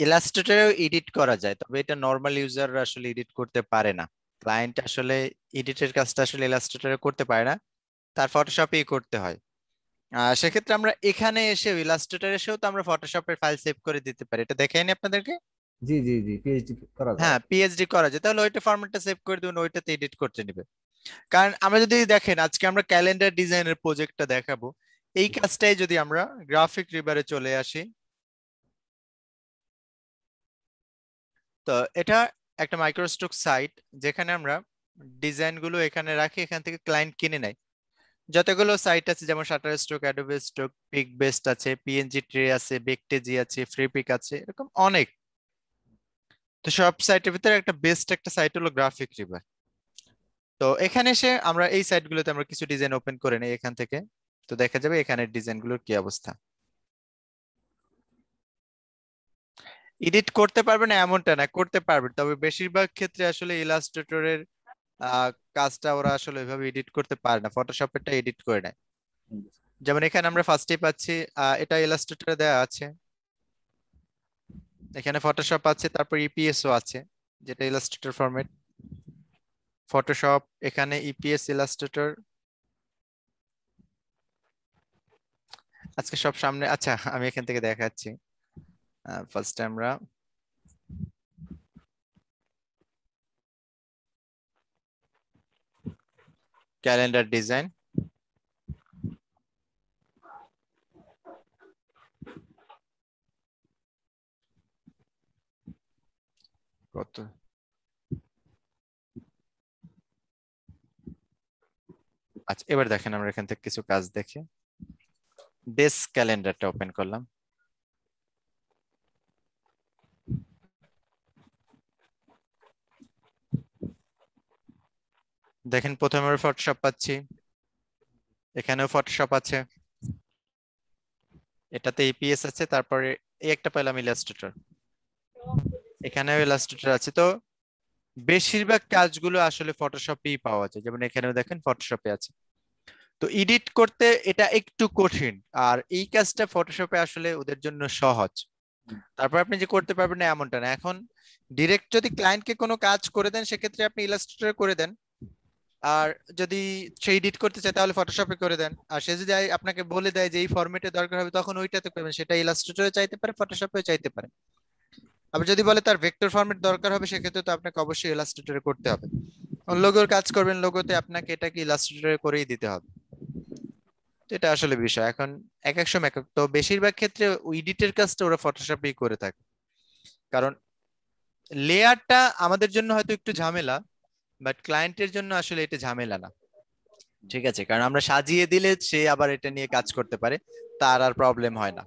ইলাস্ট্রেটরেও edit করা যায়, তবে এটা নর্মাল ইউজাররা আসলে এডিট করতে পারে না। ক্লায়েন্ট আসলে এডিটের কাজটা আসলে ইলাস্ট্রেটরে করতে পারে না, তার ফটোশপেই করতে হয়। সেক্ষেত্রে আমরা এখানে এসে ইলাস্ট্রেটর এসেও তো আমরা ফটোশপের ফাইল সেভ করে দিতে পারি, এটা দেখাইনি আপনাদেরকে। জি জি জি, পিএইচডি করা যায়। হ্যাঁ, পিএইচডি করা যায়, তাহলে ওইটা ফরম্যাটটা সেভ করে দিবেন, ওইটাতে এডিট করতে নিবে। কারণ আমরা যদি দেখেন আজকে আমরা ক্যালেন্ডার ডিজাইনের প্রজেক্টটা দেখাবো, এই কাজটাই যদি আমরা গ্রাফিক রিবারে চলে আসি, তো এটা একটা মাইক্রোস্টক সাইট, যেখানে আমরা ডিজাইন গুলো এখানে রাখি, এখান থেকে ক্লায়েন্ট কিনে নেয়। যতগুলো সাইট আছে যেমন Shutterstock, Adobe stock, Pikbest আছে, পিএনজি ট্রে আছে, বেকটেজি আছে, ফ্রিপিক আছে, এরকম অনেক। তো সব সাইটের ভিতরে একটা বেস্ট একটা সাইট হলো গ্রাফিক রিবার। তো এখানে এসে আমরা এই সাইটগুলোতে আমরা কিছু ডিজাইন ওপেন করে নেই এখান থেকে, তো দেখা যাবে এখানের ডিজাইনগুলোর কি অবস্থা। এডিট করতে পারবে না এমনটা না, করতে পারবে, তবে বেশিরভাগ ক্ষেত্রে আসলে ইলাস্ট্রেটরের কাজটা ওরা আসলে ওইভাবে এডিট করতে পারে না, ফটোশপেরটা এডিট করে নেয়। যেমন এখানে আমরা ফার্স্টেই পাচ্ছি, এটা ইলাস্ট্রেটরে দেওয়া আছে, এখানে ফটোশপ আছে, তারপর ইপিএসও আছে, যেটা ইলাস্ট্রেটর ফরম্যাট। ফটোশপ, এখানে ইপিএস, ইলাস্ট্রেটর, আজকে সব সামনে। আচ্ছা, আমি এখান থেকে দেখাচ্ছি। ফার্স্টে আমরা ক্যালেন্ডার ডিজাইন, কত, আচ্ছা এবার দেখেন আমরা এখান থেকে কিছু কাজ দেখে ডেস্ক ক্যালেন্ডারটা ওপেন করলাম। দেখেন প্রথমে আমরা ফটোশপ পাচ্ছি, এখানেও ফটোশপ আছে, এটাতে ইপিএস আছে, তারপরে এই একটা পেলাম ইলাস্ট্রেটর, এখানেও ইলাস্ট্রেটর আছে। তো বেশিরভাগ কাজগুলো আসলে ফটোশপেই পাওয়া যায়, যেমন এখানেও দেখেন ফটোশপে আছে। তো এডিট করতে এটা একটু কঠিন, আর এই কাজটা ফটোশপে আসলে ওদের জন্য সহজ। তারপর আপনি যে করতে পারবেন না এমনটা না। এখন ডিরেক্ট যদি ক্লায়েন্টকে কোনো কাজ করে দেন, সেক্ষেত্রে আপনি ইলাস্ট্রেটর করে দেন, আর যদি সে এডিট করতে চায় তাহলে ফটোশপে করে দেন। আর সে যদি আপনাকে বলে দেয় যে এই ফরম্যাটে দরকার হবে, তখন ওইটাতে করবেন, সেটা ইলাস্ট্রেটরে চাইতে পারে, ফটোশপেও চাইতে পারে। আবার যদি বলে তার ভেক্টর ফরম্যাট দরকার হবে, সেক্ষেত্রে তো আপনাকে অবশ্যই ইলাস্ট্রেটরে করতে হবে। লোগোর কাজ করবেন, লোগোতে আপনাকে এটাকে ইলাস্ট্রেটরে করেই দিতে হবে। তো এটা আসলে বিষয় এখন এক এক সময় এক এক, তো বেশিরভাগ ক্ষেত্রে এডিটের কাজটা ওরা ফটোশপেই করে থাকে। কারণ লেয়ারটা আমাদের জন্য হয়তো একটু ঝামেলা, বাট ক্লায়েন্টের জন্য আসলে এটা ঝামেলা না। ঠিক আছে, কারণ আমরা সাজিয়ে দিলে সে আবার এটা নিয়ে কাজ করতে পারে, তার আর প্রবলেম হয় না।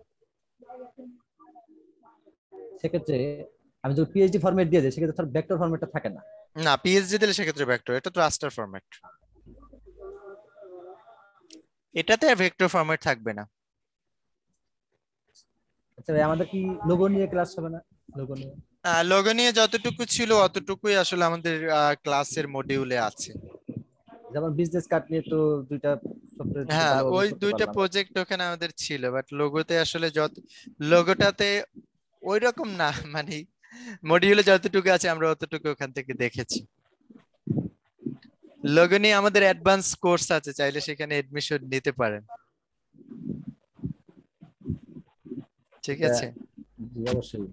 সেক্ষেত্রে আমি যদি পিএইচডি ফরম্যাট দিয়ে দিই, সেক্ষেত্রে তার ভেক্টর ফরম্যাটটা থাকে না। না, পিএসজি দিলে সেক্ষেত্রে ভেক্টর, এটা তো রাস্টার ফরম্যাট, এটাতে ভেক্টর ফরম্যাট থাকবে না। আচ্ছা ভাই, আমাদের কি লোগো নিয়ে ক্লাস হবে না? লোগো নিয়ে লোগো নিয়ে যতটুকু ছিল অতটুকুই আসলে আমাদের ক্লাসের মডিউলে আছে। যেমন বিজনেস কার্ড নিয়ে তো দুইটা সফটওয়্যার থেকে হ্যাঁ, ভালোভাবে ওই করতে দুইটা পারলাম। প্রজেক্ট ওখানে আমাদের ছিল, বাট লোগোতে আসলে যত, লোগোটাতে ওই রকম না, মানে মডিউলে যতটুকু আছে আমরা অতটুকু ওখান থেকে দেখেছি। লোগো নিয়ে আমাদের অ্যাডভান্স কোর্স আছে, চাইলে সেখানে এডমিশন নিতে পারেন। ঠিক এটা আছে। জি অবশ্যই।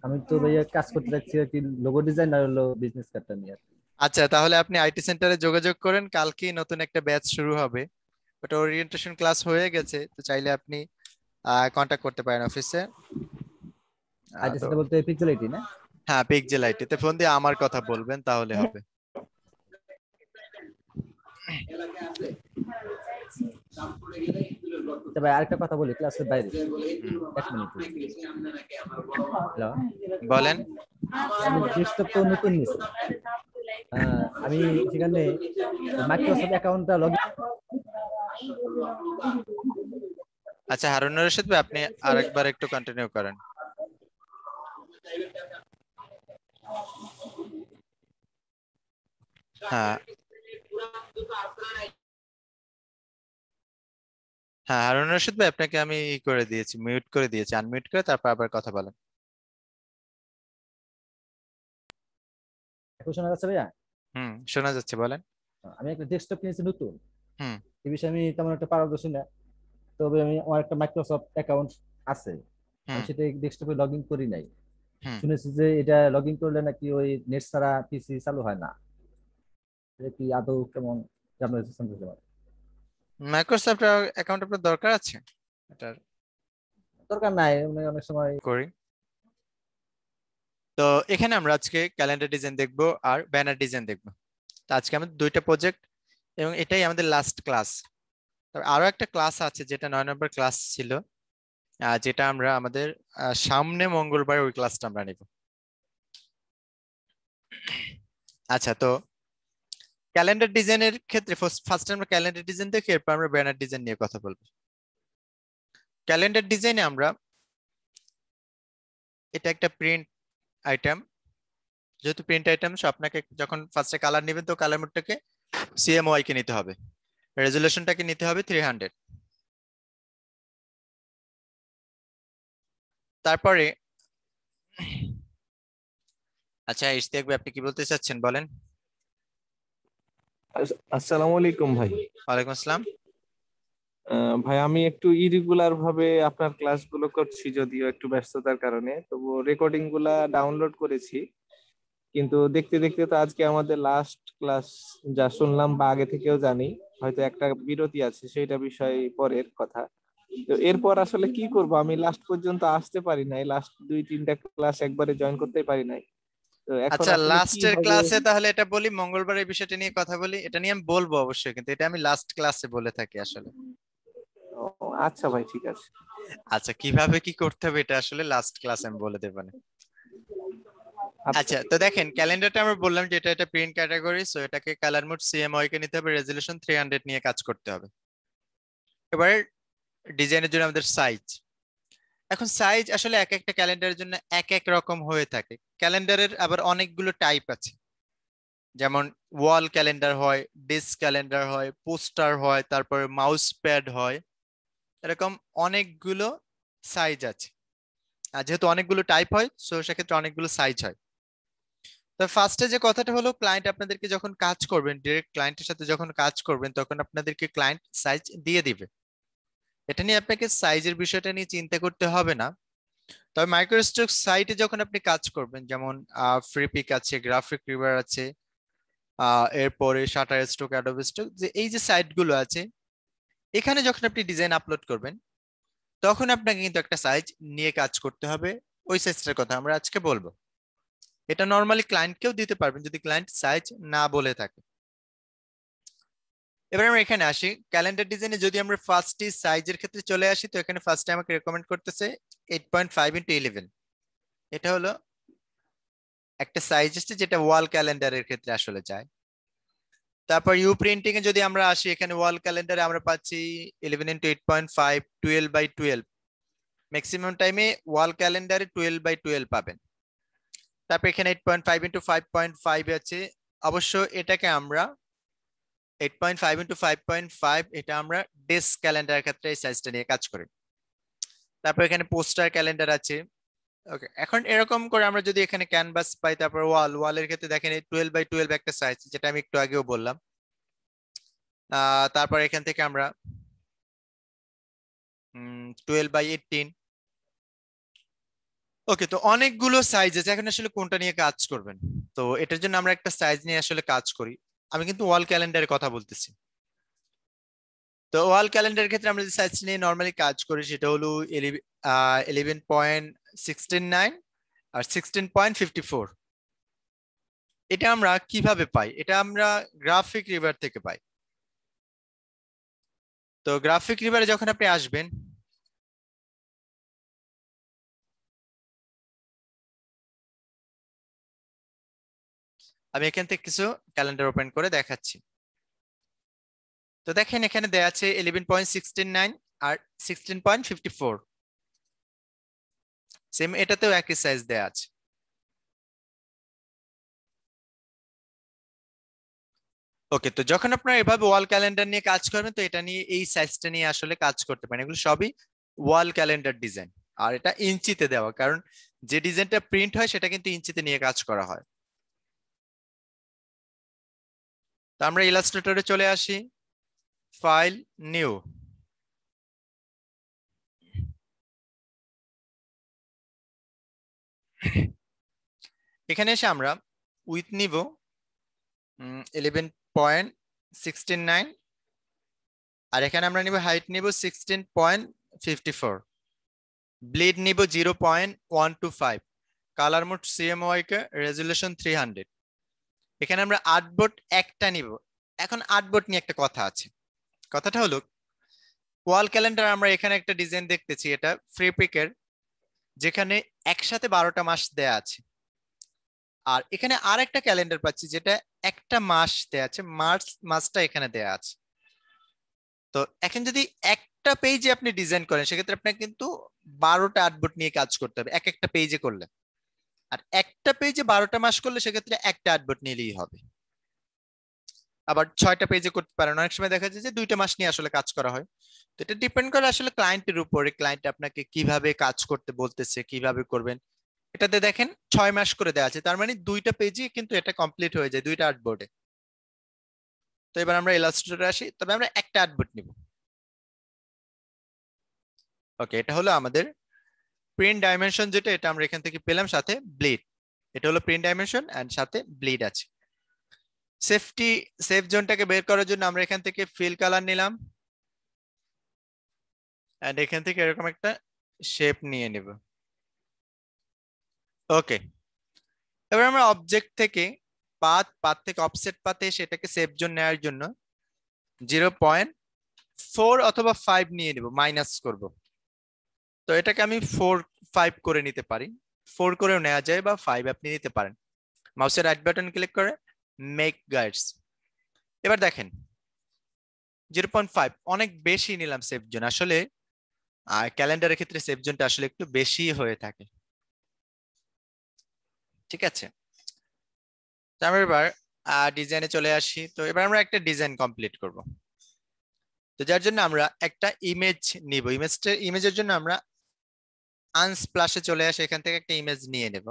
আমি তো ভাইয়া কাজ করতে যাচ্ছি আর কি, লোগো ডিজাইন আর হলো বিজনেস কার্ডটা নিয়ে আর কি। আচ্ছা, তাহলে আপনি আইটি সেন্টারে যোগাযোগ করেন, কালকেই নতুন একটা ব্যাচ শুরু হবে। ওটা ওরিয়েন্টেশন ক্লাস হয়ে গেছে, তো চাইলে আপনি কন্টাক্ট করতে পারেন অফিসে। আইটি তো সেন্টার বলতে পিক্সেল আইটি না? হ্যাঁ, পিকজেল আইটিতে ফোন দিয়ে আমার কথা বলবেন, তাহলে হবে। আচ্ছা ভাই, আরেকটা কথা বলি ক্লাসের বাইরে, হুম, 1 মিনিট। হ্যালো, বলেন। আমি ডেস্কটপ তো নতুন নিয়েছি। আমি সেখানে মাইক্রোসফট অ্যাকাউন্টটা লগ আচ্ছা, হারুনুর রশিদ ভাই, আপনি আরেকবার একটু কন্টিনিউ করেন। হ্যাঁ, হ্যাঁ, হারুনুর রশিদ ভাই, আপনাকে আমি ই করে দিয়েছি, মিউট করে দিয়েছি, আনমিউট করে তারপর আবার কথা বলেন। এখন শোনা যাচ্ছে ভাইয়া? শোনা যাচ্ছে, বলেন। আমি একটা ডেস্কটপ কিনেছি নতুন। হুম এই বিষয়ে আমি তেমন একটা পারদর্শী না, তবে আমি আমার একটা মাইক্রোসফট অ্যাকাউন্ট আছে। আমি হুম সেটা ডেস্কটপে লগ ইন করি নাই। হুম শুনেছি যে এটা লগ ইন করলে নাকি ওই নেট ছাড়া পিসি চালু হয় না। এটা কি আদৌ কেমন আপনার কাছে শুনতে চাই। মাইক্রোসফট অ্যাকাউন্ট আপনার দরকার আছে? এটার দরকার নাই, মানে অনেক সময়। করি। তো এখানে আমরা আজকে ক্যালেন্ডার ডিজাইন দেখবো আর ব্যানার ডিজাইন দেখবো। তো আজকে আমাদের দুইটা প্রজেক্ট এবং এটাই আমাদের লাস্ট ক্লাস। তবে আরো একটা ক্লাস আছে যেটা 9 নম্বর ক্লাস ছিল, যেটা আমরা আমাদের সামনে মঙ্গলবার ওই ক্লাসটা আমরা নিব। আচ্ছা, তো ক্যালেন্ডার ডিজাইনের ক্ষেত্রে ফার্স্ট আমরা ক্যালেন্ডার ডিজাইন দেখি, এরপর আমরা ব্যানার ডিজাইন নিয়ে কথা বলবো। ক্যালেন্ডার ডিজাইনে আমরা, এটা একটা প্রিন্ট আইটেম, যেহেতু প্রিন্ট আইটেম আপনাকে যখন ফার্স্টে কালার নেবেন তো কালার মোডটাকে সিএমওয়াই কে নিতে হবে, রেজুলেশনটাকে নিতে হবে 300। তারপরে আচ্ছা ইশতিয়াক ভাই, আপনি কি বলতে চাচ্ছেন বলেন। আসসালামু আলাইকুম ভাই। ওয়ালাইকুম আসসালাম। ভাই আমি একটু ইরেগুলার ভাবে আপনার ক্লাসগুলো করছি, যদিও একটু ব্যস্ততার কারণে, তবু রেকর্ডিং গুলা ডাউনলোড করেছি। কিন্তু দেখতে দেখতে তো আজকে আমাদের লাস্ট ক্লাস, যা শুনলাম বা আগে থেকেও জানি, হয়তো একটা বিরতি আছে, সেটা বিষয় পরের কথা। তো এরপর আসলে কি করব, আমি লাস্ট পর্যন্ত আসতে পারি নাই, লাস্ট 2-3টা ক্লাস একবারে জয়েন করতে পারি নাই। তো এখন আচ্ছা, আসলে কি লাস্টের হবে? ক্লাসে তাহলে এটা বলি, মঙ্গলবার এই বিষয়টা নিয়ে কথা বলি। এটা নিয়ে আমি বলবো অবশ্যই, কিন্তু এটা আমি লাস্ট ক্লাসে বলে থাকি আসলে। ও, আচ্ছা ভাই, ঠিক আছে। আচ্ছা, কিভাবে কি করতে হবে এটা আসলে লাস্ট ক্লাসে আমি বলে দেবো না। আচ্ছা। আচ্ছা, তো দেখেন ক্যালেন্ডারটা আমরা বললাম যে এটা একটা প্রিন্ট ক্যাটাগরি, সো এটাকে কালার মোড সিএমওয়াই কে নিতে হবে, রেজুলেশন 300 নিয়ে কাজ করতে হবে। এবার ডিজাইনের জন্য আমাদের সাইজ, এখন সাইজ আসলে এক একটা ক্যালেন্ডারের জন্য এক এক রকম হয়ে থাকে। ক্যালেন্ডারের আবার অনেকগুলো টাইপ আছে, যেমন ওয়াল ক্যালেন্ডার হয়, ডিস্ক ক্যালেন্ডার হয়, পোস্টার হয়, তারপরে মাউস প্যাড হয়, এরকম অনেকগুলো সাইজ আছে। আর যেহেতু অনেকগুলো টাইপ হয়, সো সেক্ষেত্রে অনেকগুলো সাইজ হয়। তো ফার্স্টে যে কথাটা হলো, ক্লায়েন্ট আপনাদেরকে যখন কাজ করবেন, ডিরেক্ট ক্লায়েন্টের সাথে যখন কাজ করবেন, তখন আপনাদেরকে ক্লায়েন্ট সাইজ দিয়ে দিবে। এটা নিয়ে আপনাকে সাইজের বিষয়টা নিয়ে চিন্তা করতে হবে না। তবে মাইক্রোস্ট্রোক সাইটে যখন আপনি কাজ করবেন, যেমন ফ্রিপিক আছে, গ্রাফিক রিভার আছে, এরপরে শাটার স্ট্রোক, অ্যাডোবে স্ট্রোক, যে এই যে সাইট গুলো আছে, এখানে যখন আপনি ডিজাইন আপলোড করবেন, তখন আপনাকে কিন্তু একটা সাইজ নিয়ে কাজ করতে হবে। ওই সাইজটার কথা আমরা আজকে বলবো। এটা নর্মালি ক্লায়েন্টকেও দিতে পারবেন যদি ক্লায়েন্ট সাইজ না বলে থাকে। এবার আমরা এখানে আসি ক্যালেন্ডার ডিজাইনে, যদি আমরা ফার্স্টে সাইজের ক্ষেত্রে চলে আসি, তো এখানে ফার্স্টে আমাকে রেকমেন্ড করতেছে 8.5x11। এটা হলো একটা সাইজ আছে যেটা ওয়াল ক্যালেন্ডারের ক্ষেত্রে আসলে যায়। তারপর ইউ প্রিন্টিং এ যদি আমরা আসি, এখানে ওয়াল ক্যালেন্ডারে আমরা পাচ্ছি 11x8.5, 12x12। ম্যাক্সিমাম টাইমে ওয়াল ক্যালেন্ডারে 12x12 পাবেন। তারপর এখানে 8.5x5.5 আছে। অবশ্য এটাকে আমরা 8.5x5.5, এটা আমরা ডেস্ক ক্যালেন্ডারের ক্ষেত্রে এই সাইজটা নিয়ে কাজ করি। তারপর এখানে পোস্টার ক্যালেন্ডার আছে। ওকে, এখন এরকম করে আমরা যদি এখানে ক্যানভাস পাই, তারপর ওয়ালের ক্ষেত্রে দেখেন 12x12 একটা সাইজ, যেটা আমি একটু আগেও বললাম। তারপর এখান থেকে আমরা 12x18। ওকে, তো অনেকগুলো সাইজ আছে, এখন আসলে কোনটা নিয়ে কাজ করবেন। তো এটার জন্য আমরা একটা সাইজ নিয়ে আসলে কাজ করি। আমি কিন্তু ওয়াল ক্যালেন্ডারের কথা বলতেছি। তো ওয়াল ক্যালেন্ডারের ক্ষেত্রে আমরা যে সাইজ নিয়ে নর্মালি কাজ করি, সেটা হলো 11.69 আর 16.54। এটা আমরা কিভাবে পাই? এটা আমরা গ্রাফিক রিভার থেকে পাই। তো গ্রাফিক রিভারে যখন আপনি আসবেন, আমি এখান থেকে কিছু ক্যালেন্ডার ওপেন করে দেখাচ্ছি। তো দেখেন এখানে দেয়া আছে 11.69 আর 16.54। সেম এটাতেও একই সাইজ দেয়া আছে। ওকে, তো যখন আপনারা এভাবে ওয়াল ক্যালেন্ডার নিয়ে কাজ করবেন, তো এটা নিয়ে এই সাইজটা নিয়ে আসলে কাজ করতে পারেন। এগুলো সবই ওয়াল ক্যালেন্ডার ডিজাইন, আর এটা ইঞ্চিতে দেওয়া, কারণ যে ডিজাইনটা প্রিন্ট হয় সেটা কিন্তু ইঞ্চিতে নিয়ে কাজ করা হয়। তো আমরা ইলাস্ট্রেটরে চলে আসি, ফাইল, নিউ। এখানে এসে আমরা উইথ নিব 11.69, আর এখানে আমরা নিব হাইট নিব 16.54, ব্লিড নিব 0.125, কালার মোড CMYK, রেজুলেশন 300। এখানে আমরা আর্টবোর্ড একটা নিব। এখন আর্টবোর্ড নিয়ে একটা কথা আছে, কথাটা হলো ওয়াল ক্যালেন্ডার আমরা এখানে একটা ডিজাইন দেখতেছি, এটা ফ্রি পিকের, যেখানে একসাথে 12টা মাস দেয়া আছে। আর এখানে আর একটা ক্যালেন্ডার পাচ্ছি যেটা একটা মাস দেয়া আছে, মার্চ মাসটা এখানে দেয়া আছে। তো এখন যদি একটা পেজে আপনি ডিজাইন করেন সেক্ষেত্রে আপনাকে কিন্তু 12টা আর্টবোর্ড নিয়ে কাজ করতে হবে এক একটা পেজে করলে। আর একটা পেজে 12টা মাস করলে সেক্ষেত্রে একটা আর্টবোর্ড নিলেই হবে। আবার 6টা পেজে করতে পারেন, অনেক সময় দেখা যায় যে 2টা মাস নিয়ে আসলে কাজ করা হয়। তো এটা ডিপেন্ড করে আসলে ক্লায়েন্টের উপরে, ক্লায়েন্ট আপনাকে কিভাবে কাজ করতে বলতেছে, কিভাবে করবেন। এটাতে দেখেন 6 মাস করে দেওয়া আছে, তার মানে 2টা পেজে কিন্তু এটা কমপ্লিট হয়ে যায়, 2টা আর্টবোর্ডে। তো এবার আমরা ইলাস্ট্রেটরে আসি, তবে আমরা একটা আর্টবোর্ড নিব। ওকে, এটা হলো আমাদের প্রিন্ট ডাইমেনশন, যেটা এটা আমরা এখান থেকে পেলাম, সাথে ব্লিড। এটা হলো প্রিন্ট ডাইমেনশন এন্ড সাথে ব্লিড আছে। সেফটি সেফ জোনটাকে বের করার জন্য আমরা এখান থেকে ফিল কালার নিলাম, এন্ড এখান থেকে এরকম একটা শেপ নিয়ে নেব। ওকে, এবার আমরা অবজেক্ট থেকে পাথ থেকে অফসেট পাথে সেটাকে সেফ জোন নেওয়ার জন্য 0.4 অথবা 5 নিয়ে নেব, মাইনাস করব। তো এটাকে আমি 4-5 করে নিতে পারি, 4 করেও নেওয়া যায় বা 5 আপনি নিতে পারেন। মাউসের রাইট বাটন ক্লিক করে মেক গাইডস। এবার দেখেন 0.5 অনেক বেশি নিলাম সেফ জোন, আসলে ক্যালেন্ডারের ক্ষেত্রে সেফ জোনটা আসলে একটু বেশি হয়ে থাকে। ঠিক আছে, তো আমরা এবার ডিজাইনে চলে আসি। তো এবার আমরা একটা ডিজাইন কমপ্লিট করব। তো যার জন্য আমরা একটা ইমেজ নিব, ইমেজের জন্য আমরা আনস্প্লাশে চলে আসি, এখান থেকে একটা ইমেজ নিয়ে নেব।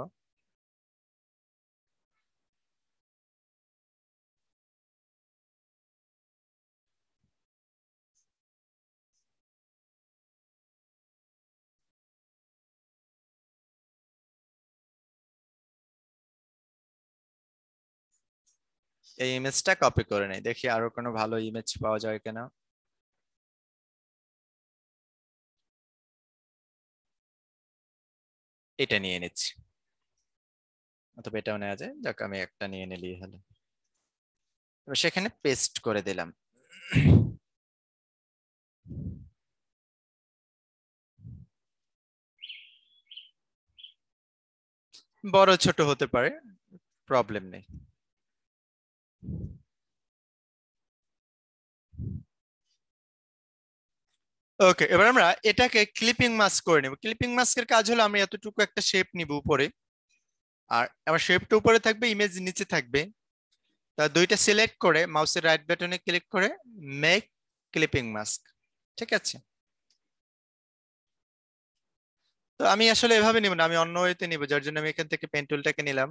এই ইমেজটা কপি করে নেই, দেখি আরো কোনো ভালো ইমেজ পাওয়া যায় কিনা। এটা নিয়ে নিচ্ছি, অথবা এটাও নেওয়া যায়, যাক আমি একটা নিয়ে নিলেই হলো। এবার সেখানে পেস্ট করে দিলাম। বড় ছোট হতে পারে, প্রবলেম নেই। ওকে, এবার আমরা এটাকে ক্লিপিং মাস্ক করে নেব। ক্লিপিং মাস্কের কাজ হলো আমি এতটুকু একটা শেপ নিব উপরে, আর আমার শেপটা উপরে থাকবে, ইমেজ নিচে থাকবে। তা দুইটা সিলেক্ট করে মাউসের রাইট বাটনে ক্লিক করে মেক ক্লিপিং মাস্ক। ঠিক আছে, তো আমি আসলে এভাবে নিব না, আমি অন্য ওয়েতে নিব, যার জন্য আমি এখান থেকে পেন টুলটাকে নিলাম।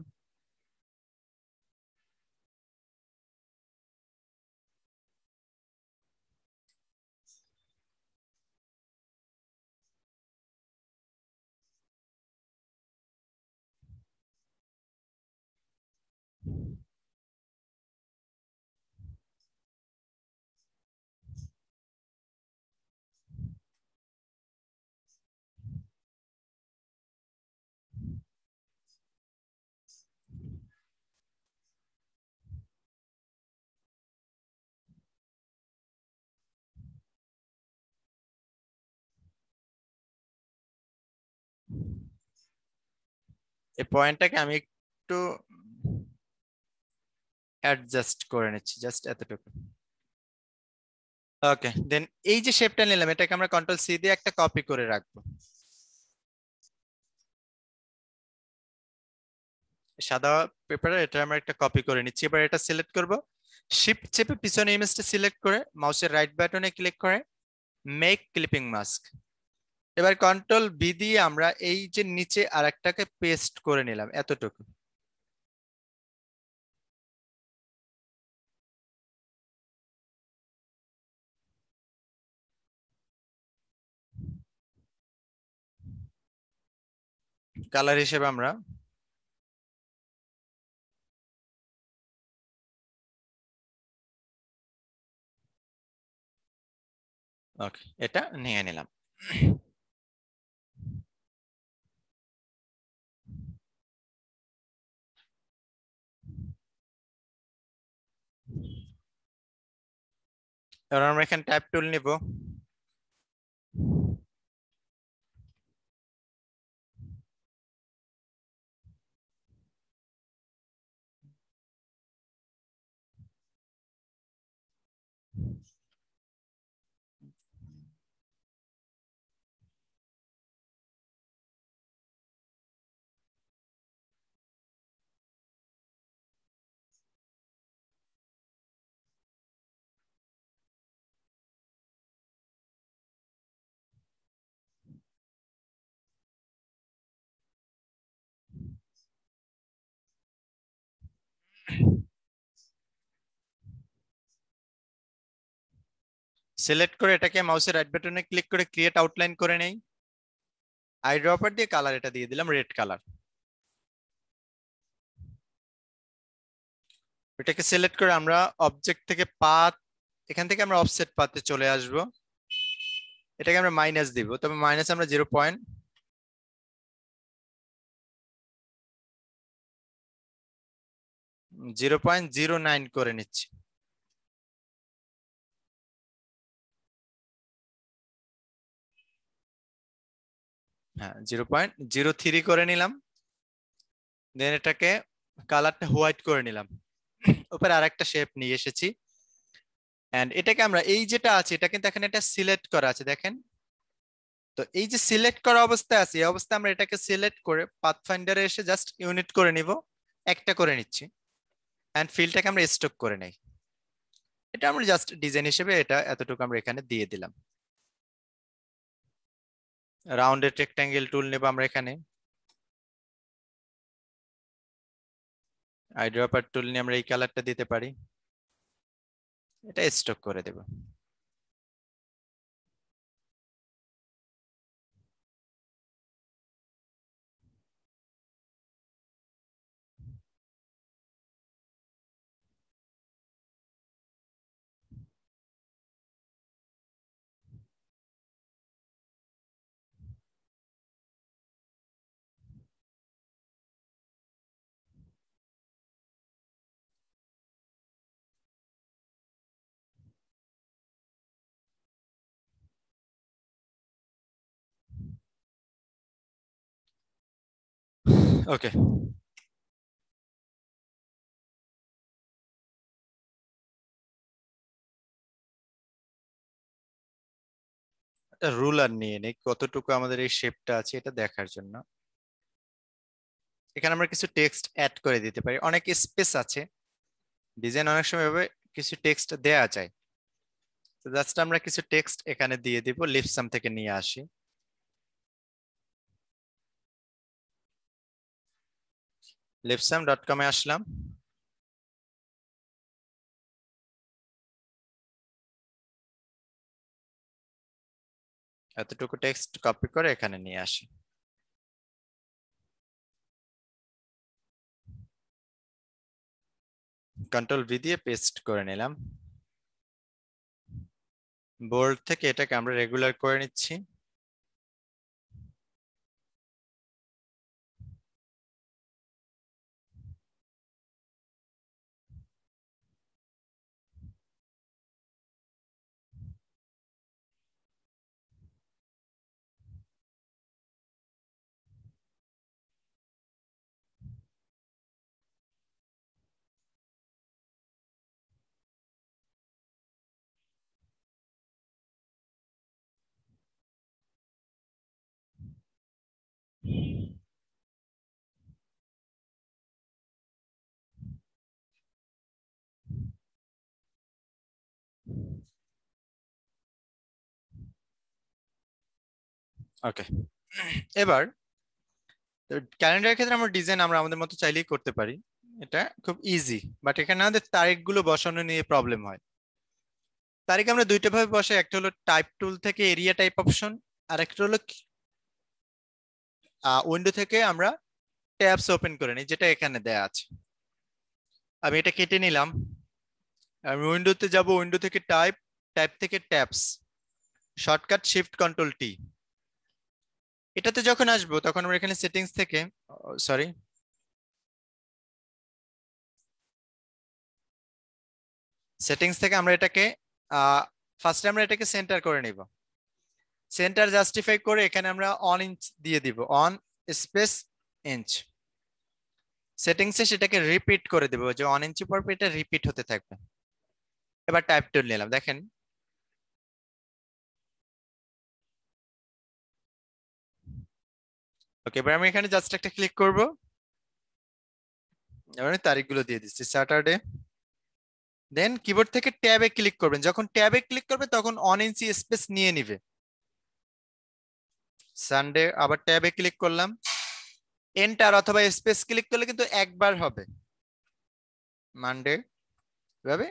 এই পয়েন্টটাকে আমি একটু অ্যাডজাস্ট করে নিচ্ছি, জাস্ট এতটুকু। ওকে, দেন এই যে শেপটা নিলাম এটাকে আমরা কন্ট্রোল সি দিয়ে একটা কপি করে রাখবো। সাদা পেপারে এটা আমরা একটা কপি করে নিচ্ছি। এবার এটা সিলেক্ট করব, শিফট চেপে পিছনে ইমেজটা সিলেক্ট করে মাউসের রাইট বাটনে ক্লিক করে মেক ক্লিপিং মাস্ক। এবার কন্ট্রোল বি দিয়ে আমরা এই যে নিচে আরেকটাকে পেস্ট করে নিলাম এতটুকু। কালার হিসেবে আমরা ওকে এটা নিয়ে নিলাম। এবার আমরা এখানে ট্যাব টুল নিব, সিলেক্ট করে এটাকে মাউসের রাইট বাটনে ক্লিক করে ক্রিয়েট আউটলাইন করে নেই। আই ড্রপার দিয়ে কালার এটা দিয়ে দিলাম রেড কালার। এটাকে সিলেক্ট করে আমরা অবজেক্ট থেকে পাথ, এখান থেকে আমরা অফসেট পাথে চলে আসব। এটাকে আমরা মাইনাস দিব, তবে মাইনাস আমরা 0.09 করে নিচ্ছি। হ্যাঁ 0.03 করে নিলাম। দেন এটাকে কালারটা হোয়াইট করে নিলাম। উপরে আরেকটা শেপ নিয়ে এসেছি এন্ড এটাকে আমরা এই যেটা আছে এটা কিন্তু এখানে এটা সিলেক্ট করা আছে দেখেন। তো এই যে সিলেক্ট করা অবস্থায় আছে এই অবস্থায় আমরা এটাকে সিলেক্ট করে পাথফাইন্ডারে এসে জাস্ট ইউনিট করে নিব, একটা করে নিচ্ছি এন্ড ফিলটাকে আমরা স্টক করে নেই। এটা আমরা জাস্ট ডিজাইন হিসেবে এটা এতটুকু আমরা এখানে দিয়ে দিলাম। রাউন্ডেড রেক্ট্যাঙ্গেল টুল নেব আমরা এখানে, আইড্রপার টুল নিয়ে আমরা এই কালারটা দিতে পারি, এটা স্টক করে দেব। ওকে একটা রুলার নিয়ে নেই কতটুকু আমাদের এই শেপটা আছে এটা দেখার জন্য। এখানে আমরা কিছু টেক্সট অ্যাড করে দিতে পারি, অনেক স্পেস আছে ডিজাইন অনেক সময় ভাবে কিছু টেক্সট দেয়া যায়। তো জাস্ট আমরা কিছু টেক্সট এখানে দিয়ে দিব, লিপসাম থেকে নিয়ে আসি। lipsum.com এ আসলাম, এতটুকু টেক্সট কপি করে এখানে নিয়ে আসি। কন্ট্রোল ভি দিয়ে পেস্ট করে নিলাম। বোল্ড থেকে এটাকে আমরা রেগুলার করে নিচ্ছি। ওকে এবার ক্যালেন্ডারের ক্ষেত্রে আমরা ডিজাইন আমরা আমাদের মতো চাইলেই করতে পারি, এটা খুব ইজি। বাট এখানে আমাদের তারিখগুলো বসানো নিয়ে প্রবলেম হয়। তারিখ আমরা দুইটা ভাবে বসাই, একটা হলো টাইপ টুল থেকে এরিয়া টাইপ অপশন, আর একটা হলো উইন্ডো থেকে আমরা ট্যাবস ওপেন করে নিই, যেটা এখানে দেয়া আছে। আমি এটা কেটে নিলাম। আমি উইন্ডোতে যাব, উইন্ডো থেকে টাইপ, টাইপ থেকে tabs, shortcut shift control T. এটাতে যখন আসবো তখন আমরা এখানে সেটিংস থেকে, সরি, সেটিংস থেকে আমরা এটাকে ফার্স্টে আমরা এটাকে সেন্টার করে নিব। সেন্টার জাস্টিফাই করে এখানে আমরা অন ইঞ্চ দিয়ে দিব, অন স্পেস ইঞ্চ। সেটিংসে সেটাকে রিপিট করে দেব, যে 1 ইঞ্চি পর এটা রিপিট হতে থাকবে। এবার টাইপ টুল নিলাম, দেখেন ওকে। এবার আমি এখানে জাস্ট একটা ক্লিক করব, এবার আমি তারিখগুলো দিয়ে দিচ্ছি, স্যাটারডে। দেন কিবোর্ড থেকে ট্যাবে ক্লিক করবেন, যখন ট্যাবে ক্লিক করবে তখন 1 ইঞ্চি স্পেস নিয়ে নিবে। সানডে, আবার ট্যাবে ক্লিক করলাম, এন্টার অথবা স্পেস ক্লিক করলে কিন্তু একবার হবে। মানডে, এভাবে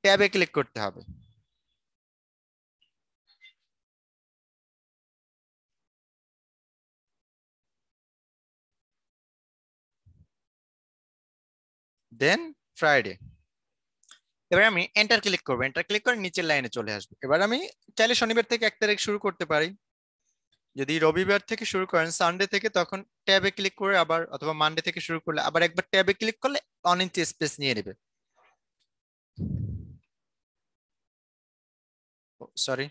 ট্যাবে ক্লিক করতে হবে। দেন ফ্রাইডে। এবার আমি এন্টার ক্লিক করবো, এন্টার ক্লিক করে নিচের লাইনে চলে আসবো। এবার আমি চাইলে শনিবার থেকে 1 তারিখ শুরু করতে পারি। যদি রবিবার থেকে শুরু করেন, সানডে থেকে তখন ট্যাবে ক্লিক করে আবার, অথবা মানডে থেকে শুরু করলে আবার একবার ট্যাবে ক্লিক করলে 1 ইঞ্চি স্পেস নিয়ে নেবে। সরি,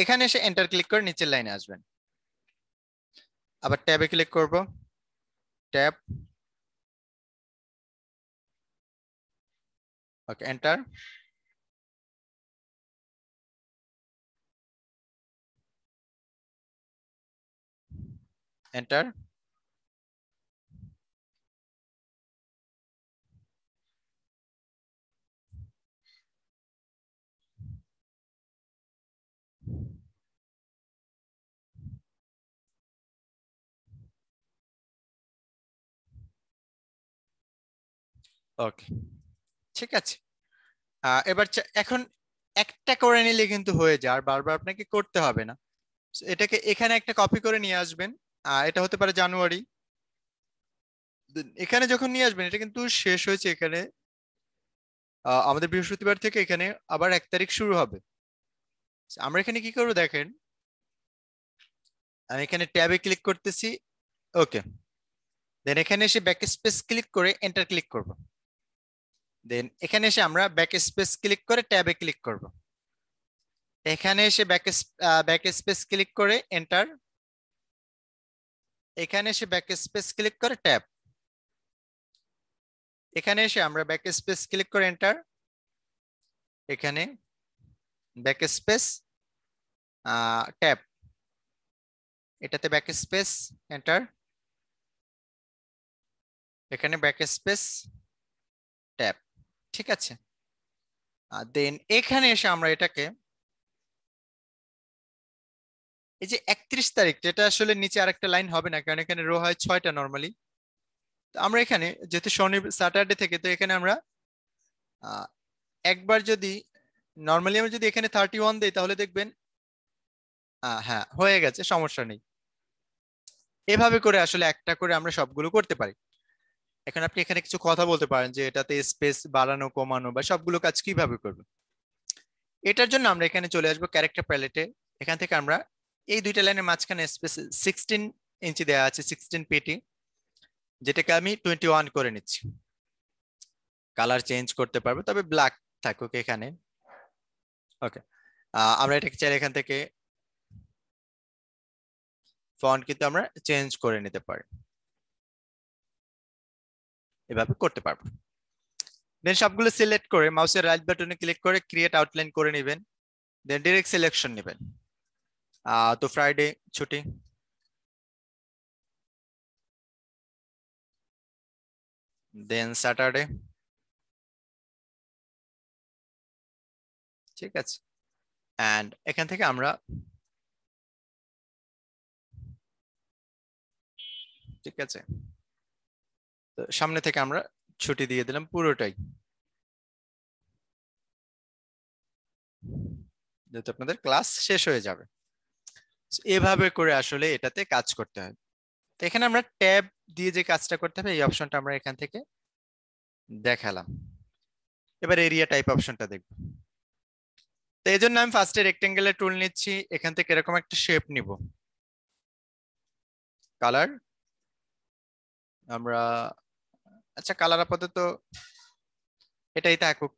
এখানে এসে এন্টার ক্লিক করে নিচের লাইনে আসবেন। আবার ট্যাবে ক্লিক করব, ট্যাব, ওকে, এন্টার। এন্টার। ওকে, ঠিক আছে। এবার এখন একটা করে নিলে কিন্তু হয়ে যায়, আর বারবার আপনাকে করতে হবে না। এটাকে এখানে একটা কপি করে নিয়ে আসবেন। এটা হতে পারে জানুয়ারি। এখানে যখন নিয়ে আসবেন, এটা কিন্তু শেষ হয়েছে এখানে, আমাদের বৃহস্পতিবার থেকে এখানে আবার 1 তারিখ শুরু হবে। আমরা এখানে কি করবো দেখেন, আমি এখানে ট্যাবে ক্লিক করতেছি, ওকে। দেন এখানে এসে ব্যাক স্পেস ক্লিক করে এন্টার ক্লিক করব। দেন এখানে এসে আমরা ব্যাক স্পেস ক্লিক করে ট্যাবে ক্লিক করব। এখানে এসে ব্যাক স্পেস ক্লিক করে এন্টার। এখানে এসে ব্যাক স্পেস ক্লিক করে ট্যাব। এখানে এসে আমরা ব্যাক স্পেস ক্লিক করে এন্টার। এখানে ব্যাক স্পেস ট্যাব, এটাতে ব্যাক স্পেস এন্টার। এখানে ব্যাক স্পেস ট্যাব, ঠিক আছে। দেন এখানে এসে আমরা এটাকে, এই যে 31 তারিখ, যেটা আসলে নিচে আরেকটা লাইন হবে না, কারণ এখানে রো হয় 6টা নর্মালি। আমরা এখানে যেহেতু শনি স্যাটারডে থেকে, তো এখানে আমরা একবার যদি নর্মালি আমরা যদি এখানে 31 দেই, তাহলে দেখবেন হ্যাঁ হয়ে গেছে, সমস্যা নেই। এভাবে করে আসলে একটা করে আমরা সবগুলো করতে পারি। এখন আপনি এখানে কিছু কথা বলতে পারেন যে এটাতে স্পেস বাড়ানো কমানো বা সবগুলো কাজ কিভাবে করবে। এটার জন্য আমরা এখানে চলে আসবো ক্যারেক্টার প্যালেটে। এখান থেকে আমরা এই দুইটা লাইনের মাঝখানে স্পেস 16 ইঞ্চি দেওয়া আছে, 16 পিটি, যেটাকে আমি 21 করে নিচ্ছি। কালার চেঞ্জ করতে পারবো, তবে ব্ল্যাক থাকুক এখানে, ওকে। আমরা এটাকে চাইলে এখান থেকে ফন্ট কিন্তু আমরা চেঞ্জ করে নিতে পারি, এভাবে করতে পারবো। দেন সবগুলো সিলেক্ট করে মাউসের রাইট বাটনে ক্লিক করে ক্রিয়েট আউটলাইন করে নেবেন। দেন ডাইরেক্ট সিলেকশন নেবেন। তো ফ্রাইডে ছুটি, দেন স্যাটারডে, ঠিক আছে। এন্ড এখান থেকে আমরা, ঠিক আছে, তো সামনে থেকে আমরা ছুটি দিয়ে দিলাম পুরোটাই, যেহেতু আপনাদের ক্লাস শেষ হয়ে যাবে। এভাবে করে আসলে এটাতে কাজ করতে হয়। তো এখানে আমরা ট্যাব দিয়ে যে কাজটা করতে হবে এই অপশনটা আমরা এখান থেকে দেখালাম। এবার এরিয়া টাইপ অপশনটা দেখব। তো এই জন্য আমি ফার্স্টে রেক্টেঙ্গেলের টুল নিচ্ছি, এখান থেকে এরকম একটা শেপ নিব, কালার আমরা, আচ্ছা কালার আপাতত এটাই থাকুক।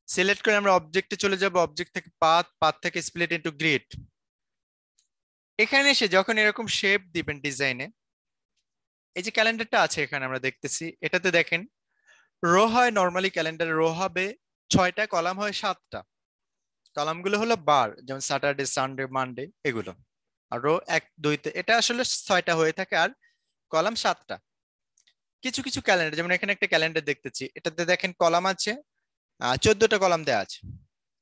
সিলেক্ট করে আমরা অবজেক্টে চলে যাব, অবজেক্ট থেকে পাথ, পাথ থেকে স্প্লিট ইনটু গ্রিড। এখানে এসে যখন এরকম শেপ দিবেন ডিজাইনে, এই যে ক্যালেন্ডারটা আছে এখানে আমরা দেখতেছি, এটাতে দেখেন রো হয়, নরমালি ক্যালেন্ডারে রো হবে 6টা, কলাম হয় 7টা। কলামগুলো হলো বার, যেমন স্যাটারডে, সানডে, মানডে এগুলো। আর রো 1 2 এটা আসলে 6টা হয়ে থাকে, আর কলাম 7টা। কিছু কিছু ক্যালেন্ডার, যেমন এখানে একটা ক্যালেন্ডার দেখতেছি, এটাতে দেখেন কলাম আছে 14টা কলাম দেওয়া আছে,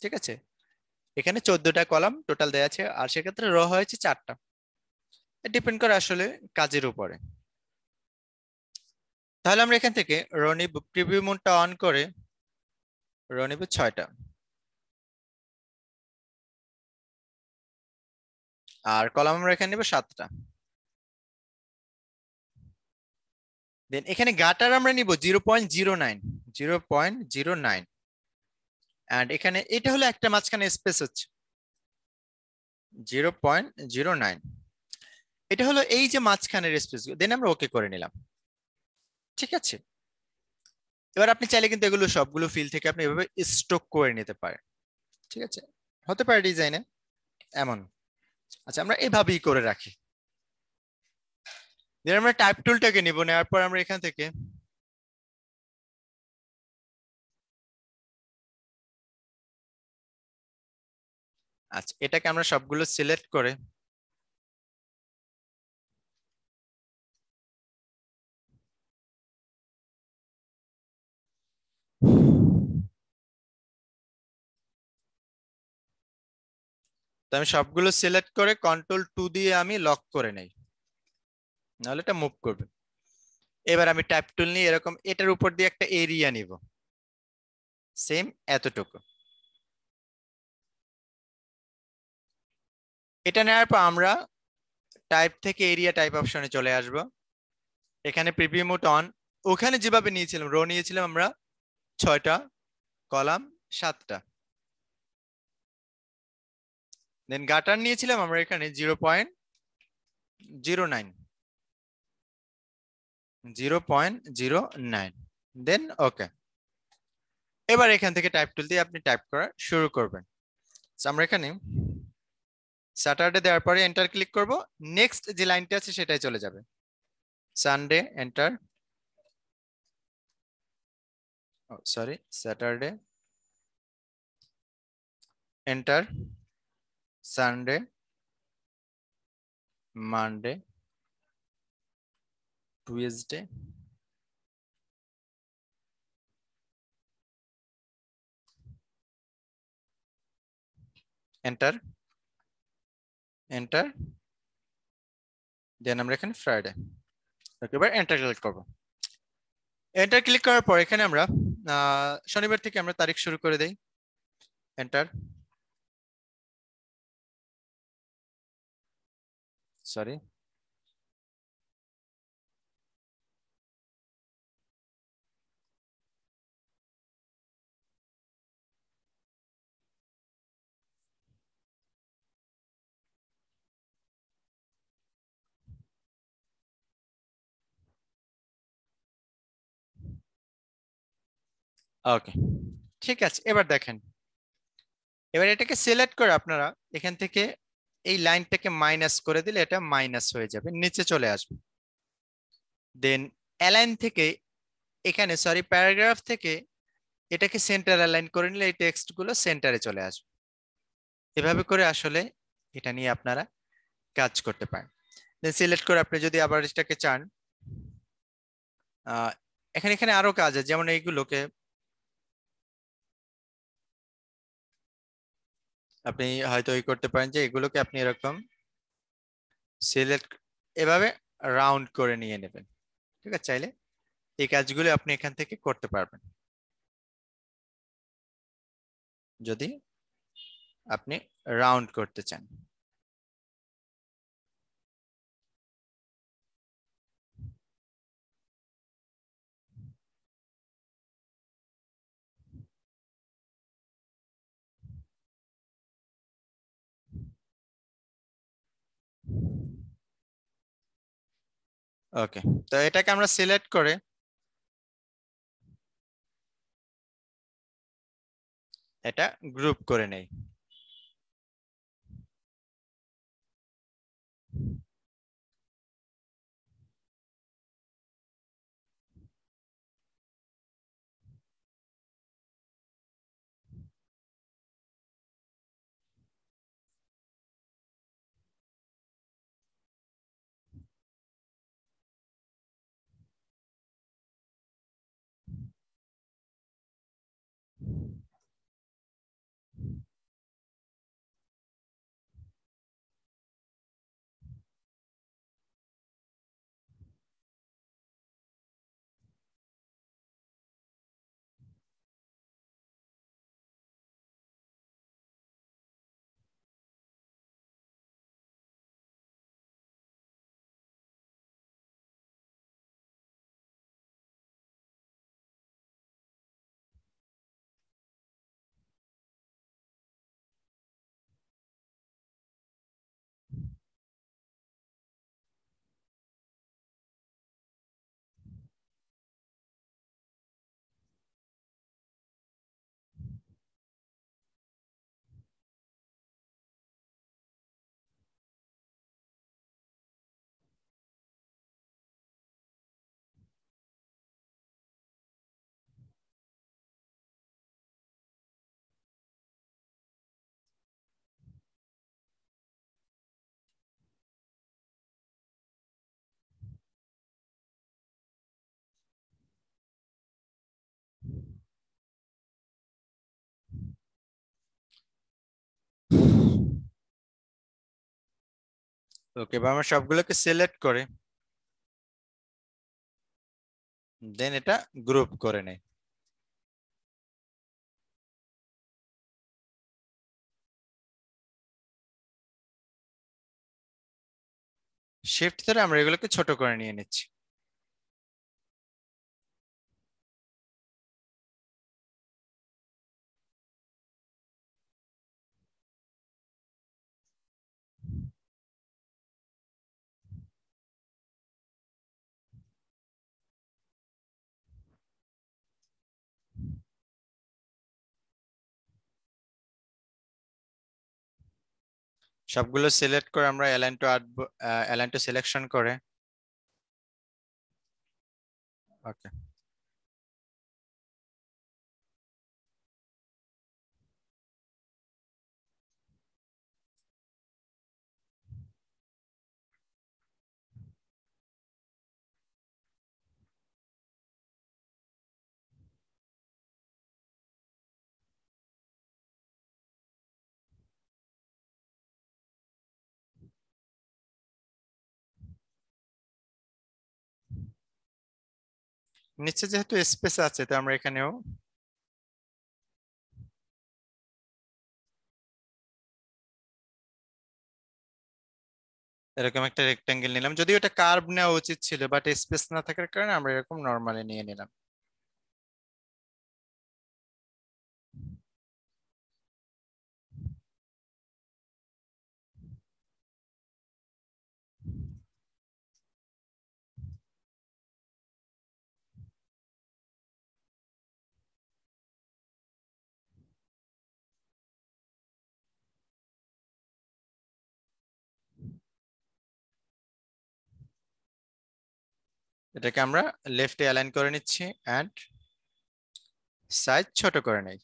ঠিক আছে, এখানে 14টা কলাম টোটাল দেওয়া আছে, আর সেক্ষেত্রে রো হয়েছে 4টা। ডিপেন্ড করে আসলে কাজের উপরে। তাহলে আমরা এখান থেকে রো নিব, প্রিভিউ মোডটা অন করে রো নিব 6টা, আর কলাম আমরা এখানে নিব 7টা। দেন এখানে গাটার আমরা নিব 0.09, 0.09, এন্ড এখানে এটা হলো একটা মাঝখানে স্পেস হচ্ছে 0.09, এটা হলো এই যে মাঝখানের স্পেস। দেন আমরা ওকে করে নিলাম, ঠিক আছে। এবার আপনি চাইলে কিন্তু এগুলো সবগুলো ফিল থেকে আপনি এভাবে স্টক করে নিতে পারেন, ঠিক আছে, হতে পারে ডিজাইনে এমন। আচ্ছা আমরা এভাবেই করে রাখি। দেন আমরা টাইপ টুলটাকে নিব, নেওয়ার পর আমরা এখান থেকে আচ্ছা এটাকে আমরা সবগুলো সিলেক্ট করে তো আমি সবগুলো সিলেক্ট করে Ctrl+2 দিয়ে আমি লক করে নেই, নাহলে এটা মুভ করবে। এবার আমি টাইপ টুল নিয়ে এরকম এটার উপর দিয়ে একটা এরিয়া নিব, সেম এতটুকু। এটা নেওয়ার পর আমরা টাইপ থেকে এরিয়া টাইপ অপশনে চলে আসব। এখানে প্রিভিউ মোড অন, ওখানে যেভাবে নিয়েছিলাম রো নিয়েছিলাম আমরা 6টা, কলাম 7টা। দেন গাটার নিয়েছিলাম আমরা এখানে 0.09, 0.09, দেন ওকে। এবার এখান থেকে টাইপ টুল দিয়ে আপনি টাইপ করা শুরু করবেন। আমরা এখানে স্যাটারডে দেওয়ার পরে এন্টার ক্লিক করব, নেক্সট যে লাইনটা আছে সেটাই চলে যাবে। Sunday enter, sorry Saturday enter, Sunday, Monday, Tuesday, enter, enter, then আমরা এখানে ফ্রাইডে। এবার এন্টার ক্লিক করব। এন্টার ক্লিক করার পর এখানে আমরা শনিবার থেকে আমরা তারিখ শুরু করে দেই, এন্টার, সরি ওকে, ঠিক আছে। এবার দেখেন, এবার এটাকে সিলেক্ট করে আপনারা এখান থেকে এই লাইনটাকে মাইনাস করে দিলে এটা মাইনাস হয়ে যাবে, নিচে চলে আসবে। দেন অ্যালাইন থেকে এখানে, সরি প্যারাগ্রাফ থেকে এটাকে সেন্টার অ্যালাইন করে নিলে এই টেক্সট গুলো সেন্টারে চলে আসবে। এভাবে করে আসলে এটা নিয়ে আপনারা কাজ করতে পারেন। দেন সিলেক্ট করে আপনি যদি আবার এটাকে চান, এখানে এখানে আরো কাজ আছে, যেমন এইগুলোকে আপনি হয়তো ওই করতে পারেন যে এগুলোকে আপনি এরকম সিলেক্ট এভাবে রাউন্ড করে নিয়ে নেবেন, ঠিক আছে। চাইলে এই কাজগুলো আপনি এখান থেকে করতে পারবেন যদি আপনি রাউন্ড করতে চান। ওকে, তো এটাকে আমরা সিলেক্ট করে এটা গ্রুপ করে নেই। ওকে, বা আমরা সবগুলোকে সিলেক্ট করে দেন এটা গ্রুপ করে নেই। শিফট ধরে আমরা এগুলোকে ছোট করে নিয়ে নিচ্ছি। সবগুলো সিলেক্ট করে আমরা অ্যালাইন টু সিলেকশন করে ওকে, নিচে যেহেতু স্পেস আছে তো আমরা এখানেও এরকম একটা রেক্টেঙ্গেল নিলাম, যদিও এটা কার্ভ নেওয়া উচিত ছিল বাট স্পেস না থাকার কারণে আমরা এরকম নরমালি নিয়ে নিলাম। এটাকে আমরা লেফটে অ্যালাইন করে নিচ্ছি এন্ড সাইজ ছোট করে নেই।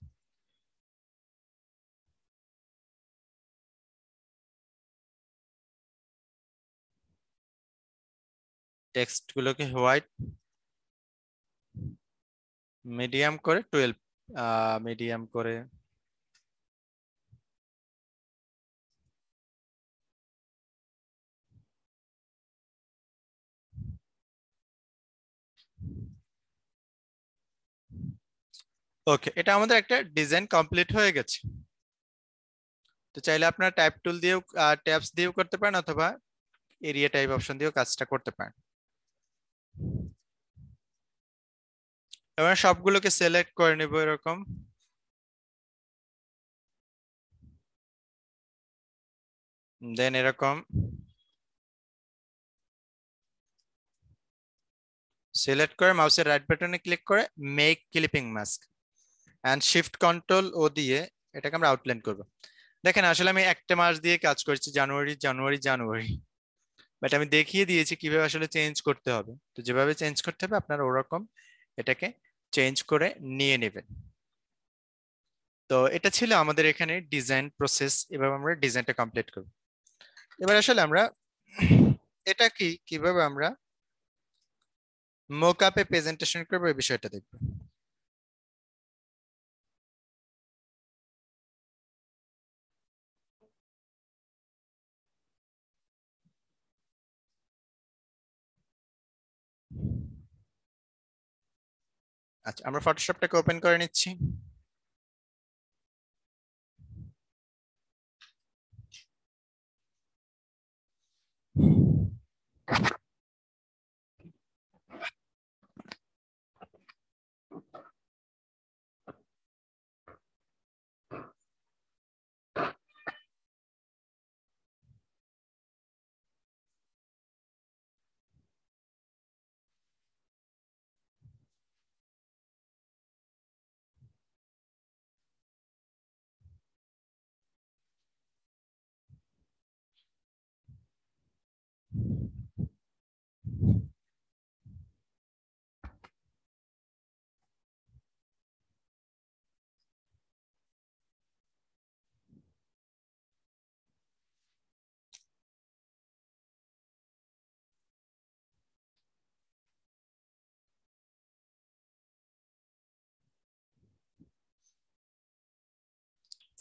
টেক্সট গুলোকে হোয়াইট মিডিয়াম করে 12 মিডিয়াম করে ওকে, এটা আমাদের একটা ডিজাইন কমপ্লিট হয়ে গেছে। তো চাইলে আপনারা টাইপ টুল দিয়েও ট্যাবস দিয়েও করতে পারেন অথবা এরিয়া টাইপ অপশন দিয়েও কাজটা করতে পারেন। এবার সবগুলোকে সিলেক্ট করে নেব এরকম, দেন এরকম সিলেক্ট করে মাউসের রাইট বাটনে ক্লিক করে make clipping mask and shift control O দিয়ে এটাকে আমরা আউটলাইন করব। দেখেন আসলে আমি একটা মাস দিয়ে কাজ করছি, জানুয়ারি জানুয়ারি জানুয়ারি, বাট আমি দেখিয়ে দিয়েছি কিভাবে আসলে চেঞ্জ করতে হবে। তো যেভাবে চেঞ্জ করতে হবে আপনারা ওরকম এটাকে চেঞ্জ করে নিয়ে নেবেন। তো এটা ছিল আমাদের এখানে ডিজাইন প্রসেস। এভাবে আমরা ডিজাইনটা কমপ্লিট করব। এবার আসলে আমরা এটা কিভাবে আমরা মোকআপে প্রেজেন্টেশন করব এই বিষয়টা দেখব। আচ্ছা, আমরা ফটোশপটাকে ওপেন করে নিচ্ছি।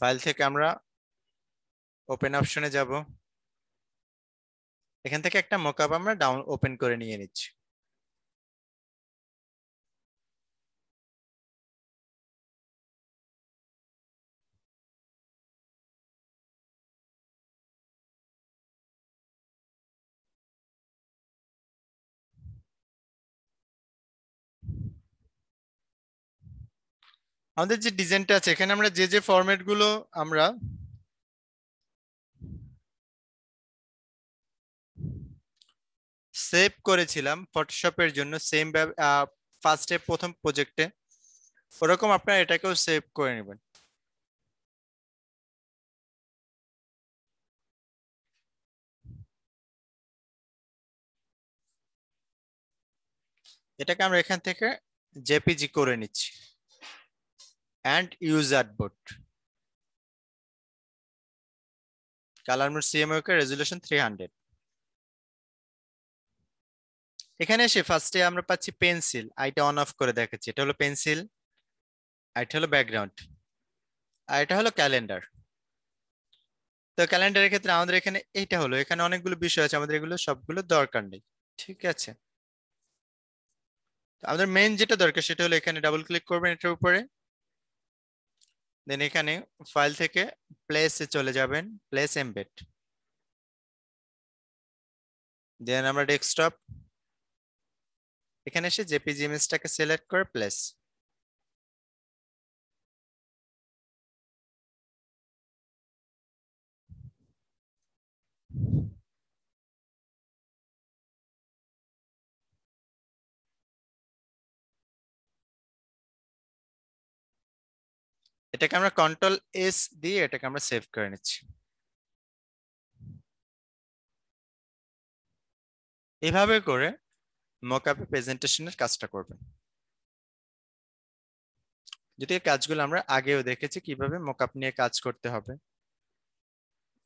ফাইল থেকে আমরা ওপেন অপশনে যাব। এখান থেকে একটা মোকআপ আমরা ওপেন করে নিয়ে নিচ্ছি। আমাদের যে ডিজাইনটা আছে এখানে আমরা যে ফরম্যাট গুলো আমরা সেভ করেছিলাম ফটোশপের জন্য সেম ফার্স্টে প্রথম প্রজেক্টে, ওরকম আপনারা এটাকেও সেভ করে নেবেন। এটাকে আমরা এখান থেকে জেপিজি করে নিচ্ছি and use artboard, colour mode CMYK resolution 300। এখানে এসে ফার্স্টে আমরা পাচ্ছি পেন্সিল, আইটা অন অফ করে দেখাচ্ছি। এটা হলো পেন্সিল, এটা হলো ব্যাকগ্রাউন্ড, আর এটা হলো ক্যালেন্ডার। তো ক্যালেন্ডারের ক্ষেত্রে আমাদের এখানে এইটা হলো, এখানে অনেকগুলো বিষয় আছে, আমাদের এগুলো সবগুলো দরকার নেই, ঠিক আছে। আমাদের মেইন যেটা দরকার সেটা হলো এখানে ডাবল ক্লিক করবেন এটার উপরে, দেন এখানে ফাইল থেকে প্লেসে চলে যাবেন, প্লেস এমবেড, দেন আমরা ডেস্কটপ, এখানে এসে জেপিজি ইমেজটাকে সিলেক্ট করে প্লেস। এটাকে আমরা কন্ট্রোল এস দিয়ে এটাকে আমরা সেভ করে নিচ্ছি। এভাবে করে মকআপে প্রেজেন্টেশনের কাজটা করবেন। যদি এই কাজগুলো আমরা আগেও দেখেছি কিভাবে মকআপ নিয়ে কাজ করতে হবে,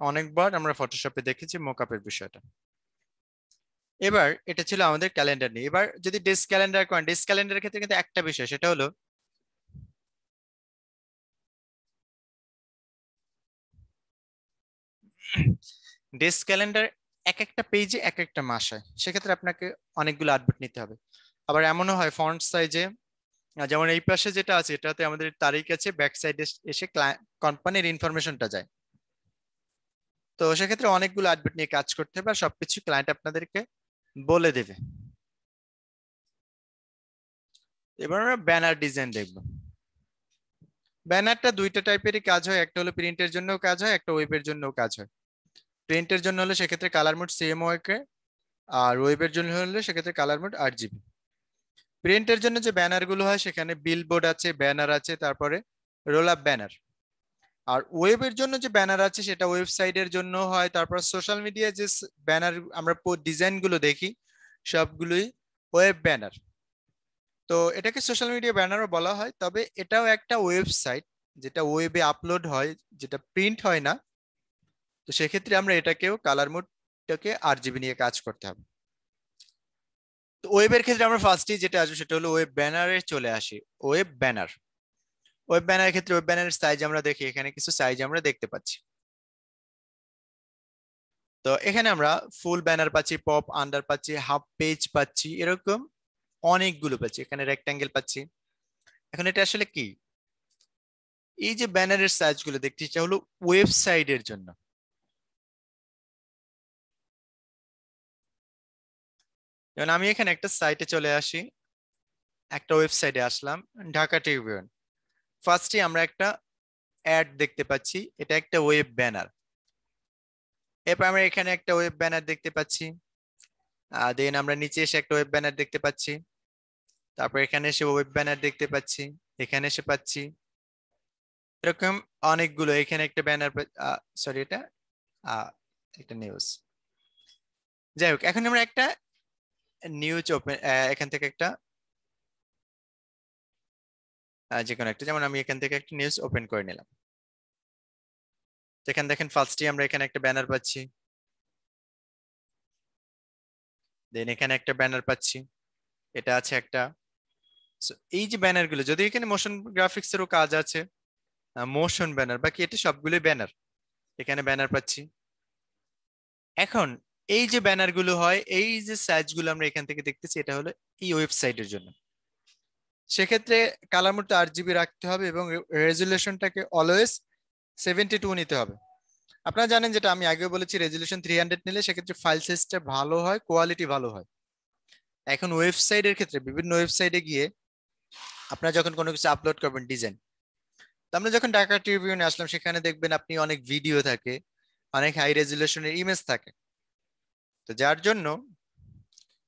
অনেকবার আমরা ফটোশপে দেখেছি মকআপের বিষয়টা। এবার এটা ছিল আমাদের ক্যালেন্ডার নিয়ে। এবার যদি ডেস্ক ক্যালেন্ডার করেন, ডেস্ক ক্যালেন্ডারের ক্ষেত্রে কিন্তু একটা বিষয়, সেটা হলো ডেস্ক ক্যালেন্ডার এক একটা পেজে এক একটা মাস হয়, সেক্ষেত্রে আপনাকে অনেকগুলো আর্টবোর্ড নিতে হবে। আবার এমনও হয় ফন্ট সাইজে, যেমন এই পাশে যেটা আছে এটাতে আমাদের তারিখ আছে, ব্যাক সাইডে এসে কোম্পানির ইনফরমেশনটা যায়। তো সেক্ষেত্রে অনেকগুলো আর্টবোর্ড নিয়ে কাজ করতে হবে, আর সবকিছু ক্লায়েন্ট আপনাদেরকে বলে দেবে। এবার আমরা ব্যানার ডিজাইন দেখব। ব্যানারটা দুইটা টাইপেরই কাজ হয়, একটা হলো প্রিন্টের জন্য কাজ হয়, একটা ওয়েবের জন্য কাজ হয়। প্রিন্টের জন্য হলে সেক্ষেত্রে কালার মোড সিএমওকে, আর ওয়েবের জন্য হলে সেক্ষেত্রে কালার মোড 8GB। প্রিন্টের জন্য যে ব্যানার গুলো হয় সেখানে বিলবোর্ড আছে, ব্যানার আছে, তারপরে রোল আপ ব্যানার। আর ওয়েবের জন্য যে ব্যানার আছে সেটা ওয়েবসাইটের জন্য হয়, তারপর সোশ্যাল মিডিয়া যে ব্যানার আমরা ডিজাইন গুলো দেখি সবগুলোই ওয়েব ব্যানার। তো এটাকে সোশ্যাল মিডিয়া ব্যানারও বলা হয়, তবে এটাও একটা ওয়েবসাইট যেটা ওয়েবে আপলোড হয়, যেটা প্রিন্ট হয় না। তো সেক্ষেত্রে আমরা এটাকেও কালার মোডটাকে আরজিবি নিয়ে কাজ করতে হবে। তো ওয়েবের ক্ষেত্রে আমরা ফার্স্টেই যেটা আসবে সেটা হলো ওয়েব ব্যানারে চলে আসি। ওয়েব ব্যানার, ওয়েব ব্যানারের ক্ষেত্রে ওয়েব ব্যানারের সাইজ আমরা দেখি, এখানে কিছু সাইজ আমরা দেখতে পাচ্ছি। তো এখানে আমরা ফুল ব্যানার পাচ্ছি, পপ আন্ডার পাচ্ছি, হাফ পেজ পাচ্ছি, এরকম অনেকগুলো পাচ্ছি, এখানে রেক্টাঙ্গেল পাচ্ছি। এখন এটা আসলে কি, এই যে ব্যানারের সাইজ গুলো দেখছি এটা হলো ওয়েবসাইটের জন্য। যেমন আমি এখানে একটা সাইটে চলে আসি, একটা ওয়েবসাইটে আসলাম, ঢাকা ট্রিবিউন। ফার্স্টে আমরা একটা অ্যাড দেখতে পাচ্ছি, এটা একটা ওয়েব ব্যানার। এরপর আমরা এখানে একটা ওয়েব ব্যানার দেখতে পাচ্ছি, দেন আমরা নিচে এসে একটা ওয়েব ব্যানার দেখতে পাচ্ছি, তারপর এখানে এসে ওয়েব ব্যানার দেখতে পাচ্ছি, এখানে এসে পাচ্ছি, এরকম অনেকগুলো। এখানে একটা ব্যানার, সরি এটা একটা নিউজ। যাই হোক, এখন আমরা একটা নিউজ ওপেন, এখান থেকে একটা যে কোনো একটা, যেমন আমি এখান থেকে একটা নিউজ ওপেন করে নিলাম। এখানে দেখেন ফার্স্টে আমরা এখানে একটা ব্যানার পাচ্ছি, দেন এখানে একটা ব্যানার পাচ্ছি, এটা আছে একটা। So, এই যে ব্যানার গুলো, যদি এখানে মোশন গ্রাফিক্স এরও কাজ আছে, মোশন ব্যানার, বাকি এটা সবগুলোই ব্যানার, এখানে ব্যানার পাচ্ছি। এখন এই যে ব্যানার গুলো হয়, এই যে সাইজ গুলো আমরা এখান থেকে দেখতেছি, এটা হলো এই ওয়েবসাইটের জন্য। সেক্ষেত্রে কালার মোড আরজিবি রাখতে হবে এবং রেজুলেশনটাকে অলওয়েজ 72 নিতে হবে। আপনারা জানেন, যেটা আমি আগেও বলেছি, রেজুলেশন 300 নিলে সেক্ষেত্রে ফাইল সাইজটা ভালো হয়, কোয়ালিটি ভালো হয়। এখন ওয়েবসাইটের ক্ষেত্রে বিভিন্ন ওয়েবসাইটে গিয়ে আপনারা যখন কোনো কিছু আপলোড করবেন ডিজাইন, তো আমরা যখন ঢাকা ট্রিবিউনে আসলাম, সেখানে দেখবেন আপনি অনেক ভিডিও থাকে, অনেক হাই রেজুলেশনের ইমেজ থাকে। তো যার জন্য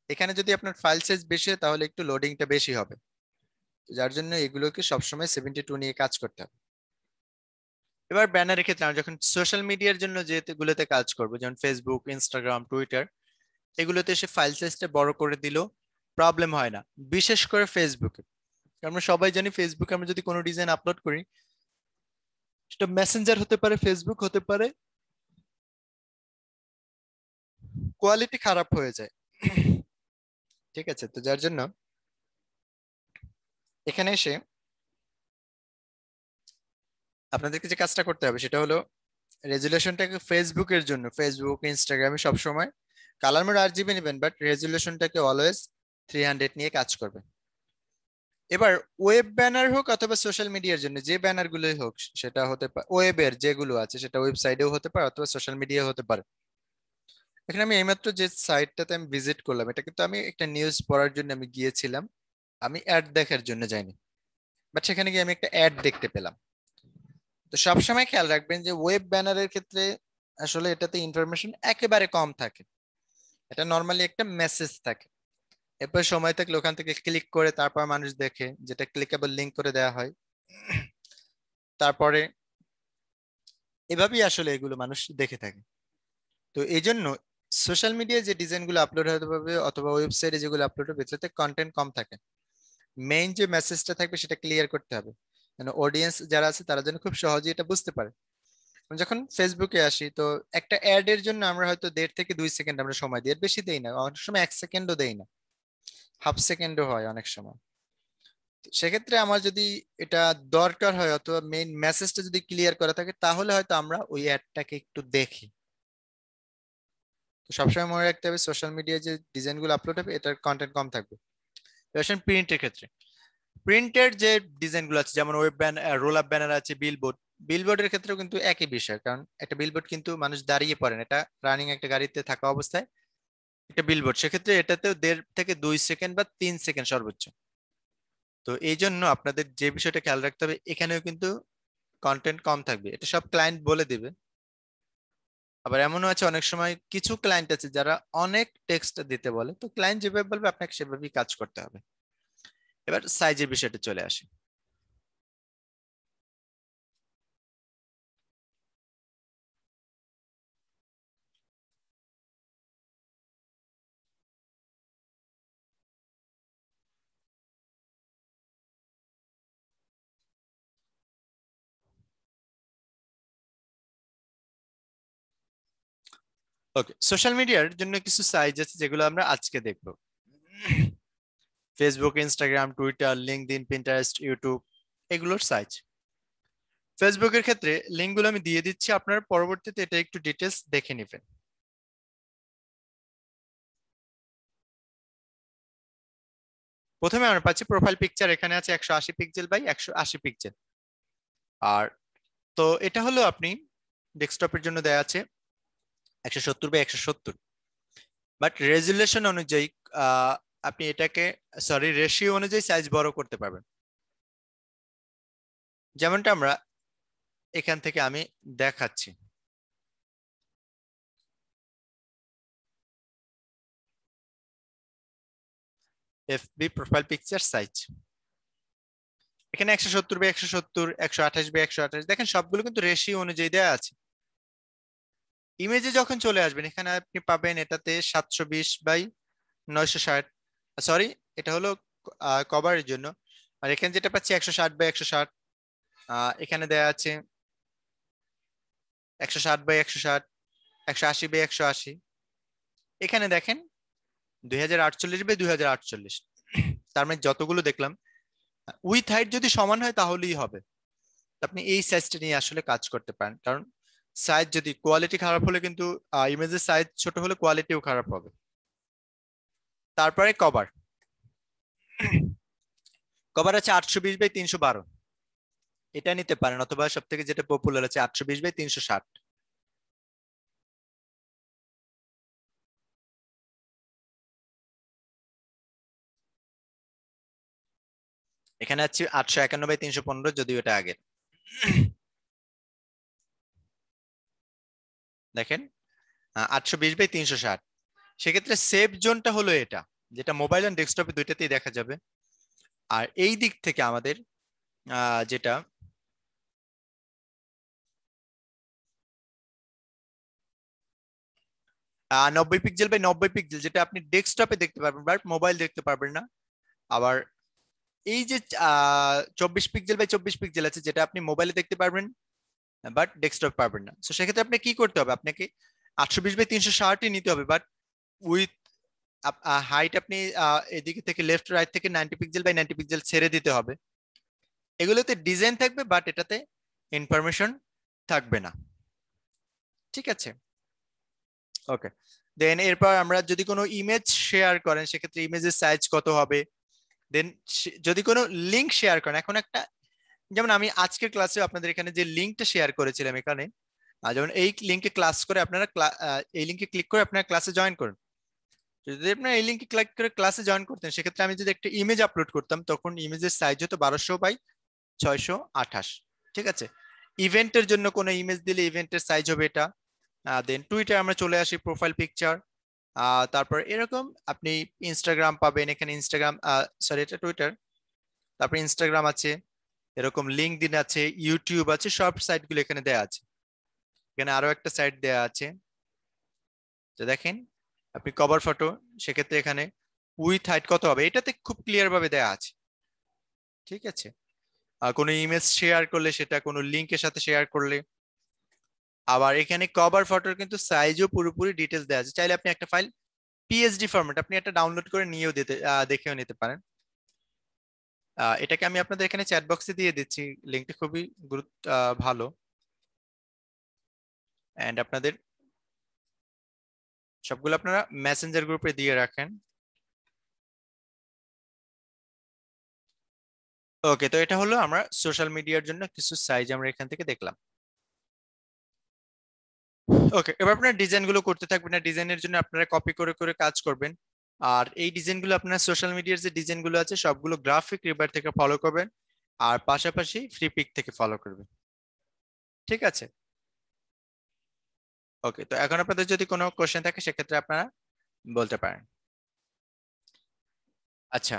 এখানে যদি আপনার ফাইল সাইজ বেশি হয় তাহলে একটু লোডিংটা বেশি হবে। তো যার জন্য এগুলোকে সবসময় 72 নিয়ে কাজ করতে হবে। এবার ব্যানারের ক্ষেত্রে আমরা যখন সোশ্যাল মিডিয়ার জন্য যেগুলোতে কাজ করবো, যেমন ফেসবুক, ইনস্টাগ্রাম, টুইটার, এগুলোতে এসে ফাইল সাইজটা বড় করে দিলেও প্রবলেম হয় না, বিশেষ করে ফেসবুকে। আমরা সবাই জানি ফেসবুকে আমরা যদি কোনো ডিজাইন আপলোড করি, সেটা মেসেঞ্জার হতে পারে, ফেসবুক হতে পারে, কোয়ালিটি খারাপ হয়ে যায়। ঠিক আছে, তো যার জন্য এখানে এসে আপনাদেরকে যে কাজটা করতে হবে সেটা হলো রেজুলেশনটাকে ফেসবুকের জন্য, ফেসবুক, ইনস্টাগ্রামে সবসময় কালার মোড আরজিবি নেবেন, বাট রেজুলেশনটাকে অলওয়েজ 300 নিয়ে কাজ করবে। এবার ওয়েব ব্যানার হোক অথবা সোশ্যাল মিডিয়ার জন্য যে ব্যানার গুলোই হোক, সেটা হতে পারে ওয়েবের যেগুলো আছে সেটা ওয়েবসাইটেও হতে পারে অথবা সোশ্যাল মিডিয়াও হতে পারে। এখানে আমি এইমাত্র যে সাইটটাতে আমি ভিজিট করলাম, এটা কিন্তু আমি একটা নিউজ পড়ার জন্য আমি গিয়েছিলাম, আমি অ্যাড দেখার জন্য যাইনি, বাট সেখানে গিয়ে আমি একটা অ্যাড দেখতে পেলাম। তো সবসময় খেয়াল রাখবেন যে ওয়েব ব্যানারের ক্ষেত্রে আসলে এটাতে ইনফরমেশন একেবারে কম থাকে, এটা নর্মালি একটা মেসেজ থাকে। এরপর সময় থাকলে ওখান থেকে ক্লিক করে তারপর মানুষ দেখে, যেটা ক্লিকেবল লিঙ্ক করে দেওয়া হয়। তারপরে এভাবেই আসলে এগুলো মানুষ দেখে থাকে। তো এই জন্য সোশ্যাল মিডিয়ায় যে ডিজাইনগুলো আপলোড হতে হবে অথবা ওয়েবসাইটে যেগুলো আপলোড হবে, সেটাতে কন্টেন্ট কম থাকে, মেইন যে মেসেজটা থাকবে সেটা ক্লিয়ার করতে হবে, মানে অডিয়েন্স যারা আছে তারা যেন খুব সহজেই এটা বুঝতে পারে। আমি যখন ফেসবুকে আসি, তো একটা অ্যাড এর জন্য আমরা হয়তো 1.5 থেকে 2 সেকেন্ড আমরা সময় দিই, এর বেশি দেই না, অনেক সময় 1 সেকেন্ডও দেই না, হাফ সেকেন্ডও হয় অনেক সময়। তো সেক্ষেত্রে আমার যদি এটা দরকার হয় অথবা মেইন মেসেজটা যদি ক্লিয়ার করা থাকে, তাহলে হয়তো আমরা ওই অ্যাডটাকে একটু দেখি। তো সবসময় মনে রাখতে হবে সোশ্যাল মিডিয়ায় যে ডিজাইনগুলো আপলোড হবে এটার কন্টেন্ট কম থাকবে। প্রিন্টের ক্ষেত্রে, প্রিন্টের যে ডিজাইনগুলো আছে, যেমন web banner, roll up banner আছে, বিলবোর্ড, বিলবোর্ডের ক্ষেত্রেও কিন্তু একই বিষয়, কারণ একটা বিলবোর্ড কিন্তু মানুষ দাঁড়িয়ে পড়েন, এটা রানিং একটা গাড়িতে থাকা অবস্থায় একটা বিলবোর্ড, সেক্ষেত্রে এটাতেও 1.5 থেকে 2 সেকেন্ড বা 3 সেকেন্ড সর্বোচ্চ। তো এই জন্য আপনাদের যে বিষয়টা খেয়াল রাখতে হবে, এখানেও কিন্তু কন্টেন্ট কম থাকবে, এটা সব ক্লায়েন্ট বলে দিবে। আবার এমনও আছে অনেক সময় কিছু ক্লায়েন্ট আছে যারা অনেক টেক্সট দিতে বলে, তো ক্লায়েন্ট যেভাবে বলবে আপনাকে সেভাবেই কাজ করতে হবে। এবার সাইজের বিষয়টা চলে আসে। ওকে, সোশ্যাল মিডিয়ার জন্য কিছু সাইজ আছে যেগুলো আমরা আজকে দেখবো। Facebook, Instagram, Twitter, LinkedIn, Pinterest, YouTube, এগুলোর সাইজ। ফেসবুকের ক্ষেত্রে লিঙ্কগুলো আমি দিয়ে দিচ্ছি, আপনার পরবর্তীতে এটা একটু ডিটেলস দেখে নেবেন। প্রথমে আমরা পাচ্ছি প্রোফাইল পিকচার, এখানে আছে 180 পিক্সেল বাই 180 পিক্সেল। আর তো এটা হলো আপনি ডেস্কটপের জন্য দেয়া আছে 170 বাই 170, বাট রেজুলেশন অনুযায়ী আপনি এটাকে রেশিও অনুযায়ী সাইজ বড় করতে পারবেন। যেমনটা আমরা এখান থেকে আমি দেখাচ্ছি। এফবি প্রোফাইল পিকচার সাইজ এখানে 170 বাই 170, 128 বাই 128, দেখেন সবগুলো কিন্তু রেশিও অনুযায়ী দেওয়া আছে। ইমেজে যখন চলে আসবেন এখানে আপনি পাবেন এটাতে 720 বাই 960, সরি এটা হলো কভারের জন্য। আর এখানে যেটা পাচ্ছি 160 বাই 160, এখানে দেয়া আছে 160 বাই 160, 180 বাই 180। এখানে দেখেন 2048 বাই 2048। তার মানে যতগুলো দেখলাম উইথ হাইট যদি সমান হয় তাহলেই হবে। আপনি এই সাইজটা নিয়ে আসলে কাজ করতে পারেন, কারণ সাইজ যদি কোয়ালিটি খারাপ হলে কিন্তু ইমেজের সাইজ ছোট হলে কোয়ালিটিও খারাপ হবে। তারপরে কভার আছে 820 বাই 312, এটা নিতে পারেন, অথবা সব থেকে যেটা পপুলার আছে 820 বাই 360। এখানে আছে 851 বাই 315, যদিও এটা আগের। দেখেন 820 বাই 360। সেক্ষেত্রে সেভ জোনটা হলো এটা, যেটা মোবাইল এন্ড ডেস্কটপে দুইটাতেই দেখা যাবে। আর এই দিক থেকে আমাদের যেটা 90 পিক্সেল বাই 90 পিক্সেল, যেটা আপনি ডেস্কটপে দেখতে পারবেন বাট মোবাইল দেখতে পারবেন না। আবার এই যে 24 পিক্সেল বাই 24 পিক্সেল আছে, যেটা আপনি মোবাইলে দেখতে পারবেন বাট ডেস্কটপ পারবেন না। তো সেক্ষেত্রে আপনি কি করতে হবে, আপনাকে 820 বাই 360 নিতে হবে, বাট উইথ হাইট আপনি এদিকে থেকে লেফট রাইট থেকে 90 পিক্সেল বাই 90 পিক্সেল ছেড়ে দিতে হবে। এগুলোতে ডিজাইন থাকবে বাট এটাতে ইনফরমেশন থাকবে না। ঠিক আছে, ওকে। দেন এরপর আমরা যদি কোনো ইমেজ শেয়ার করেন সেক্ষেত্রে ইমেজের সাইজ কত হবে। দেন যদি কোনো লিংক শেয়ার করেন, এখন একটা যেমন আমি আজকের ক্লাসে আপনাদের এখানে যে লিংকটা শেয়ার করেছিলাম এখানে, যেমন এই লিংকে ক্লাস করে আপনারা এই লিংকে ক্লিক করে আপনারা ক্লাসে জয়েন করুন। যদি আপনারা এই লিংকে ক্লিক করে ক্লাসে জয়েন করতেন সেক্ষেত্রে আমি যদি একটা ইমেজ আপলোড করতাম তখন ইমেজের সাইজ হতো 1200 বাই 628। ঠিক আছে, ইভেন্টের জন্য কোনো ইমেজ দিলে ইভেন্টের সাইজ হবে এটা। দেন টুইটার আমরা চলে আসি, প্রোফাইল পিকচার। তারপর এরকম আপনি ইনস্টাগ্রাম পাবেন, এখানে ইনস্টাগ্রাম, সরি এটা টুইটার। তারপর ইনস্টাগ্রাম আছে, এরকম লিঙ্কডইন আছে, ইউটিউব আছে, সব সাইটগুলো এখানে দেয়া আছে। এখানে আরো একটা সাইট দেয়া আছে, তো দেখেন আপনি কভার ফটো, সেক্ষেত্রে এখানে উইথ হাইট কত হবে এটাতে খুব ক্লিয়ার ভাবে দেয়া আছে। ঠিক আছে, কোনো ইমেজ শেয়ার করলে সেটা কোনো লিঙ্কের সাথে শেয়ার করলে। আবার এখানে কভার ফটোর কিন্তু সাইজও পুরোপুরি ডিটেলস দেওয়া আছে। চাইলে আপনি একটা ফাইল পিএসডি ফরম্যাট আপনি একটা ডাউনলোড করে নিয়েও দেখেও নিতে পারেন। এটাকে আমি আপনাদের এখানে চ্যাট বক্সে দিয়ে দিচ্ছি, লিঙ্কটা খুবই ভালো। এন্ড আপনাদের সবগুলো আপনারা মেসেঞ্জার গ্রুপে দিয়ে রাখেন। ওকে, তো এটা হলো আমরা সোশ্যাল মিডিয়ার জন্য কিছু সাইজ আমরা এখান থেকে দেখলাম। ওকে, এবার আপনারা ডিজাইন গুলো করতে থাকবেন, না ডিজাইনের জন্য আপনারা কপি করে করে কাজ করবেন। আর এই ডিজাইন গুলো আপনারা সোশ্যাল মিডিয়ার যে ডিজাইন গুলো আছে সবগুলো গ্রাফিক রিভার থেকে ফলো করবেন, আর পাশাপাশি ফ্রি পিক থেকে ফলো করবেন। ঠিক আছে, ওকে। তো এখন আপনাদের যদি কোনো কোশ্চেন থাকে সেক্ষেত্রে আপনারা বলতে পারেন। আচ্ছা,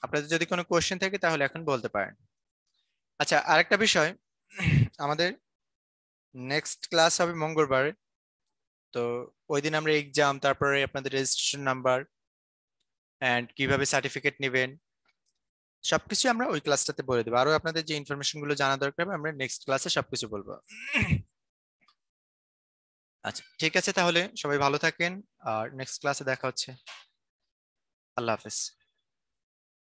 আপনাদের যদি কোনো কোয়েশ্চেন থাকে তাহলে এখন বলতে পারেন। আচ্ছা, আরেকটা বিষয়, আমাদের নেক্সট ক্লাস হবে মঙ্গলবার। তো ওই দিন আমরা এক্সাম, তারপরে আপনাদের রেজিস্ট্রেশন নাম্বার এন্ড কিভাবে সার্টিফিকেট নেবেন সবকিছু আমরা ওই ক্লাসটাতে বলে দেবো। আরো আপনাদের যে ইনফরমেশন গুলো জানা দরকার হবে আমরা নেক্সট ক্লাসে সবকিছু বলবো। আচ্ছা ঠিক আছে, তাহলে সবাই ভালো থাকেন, আর নেক্সট ক্লাসে দেখা হচ্ছে। আল্লাহ হাফেজ।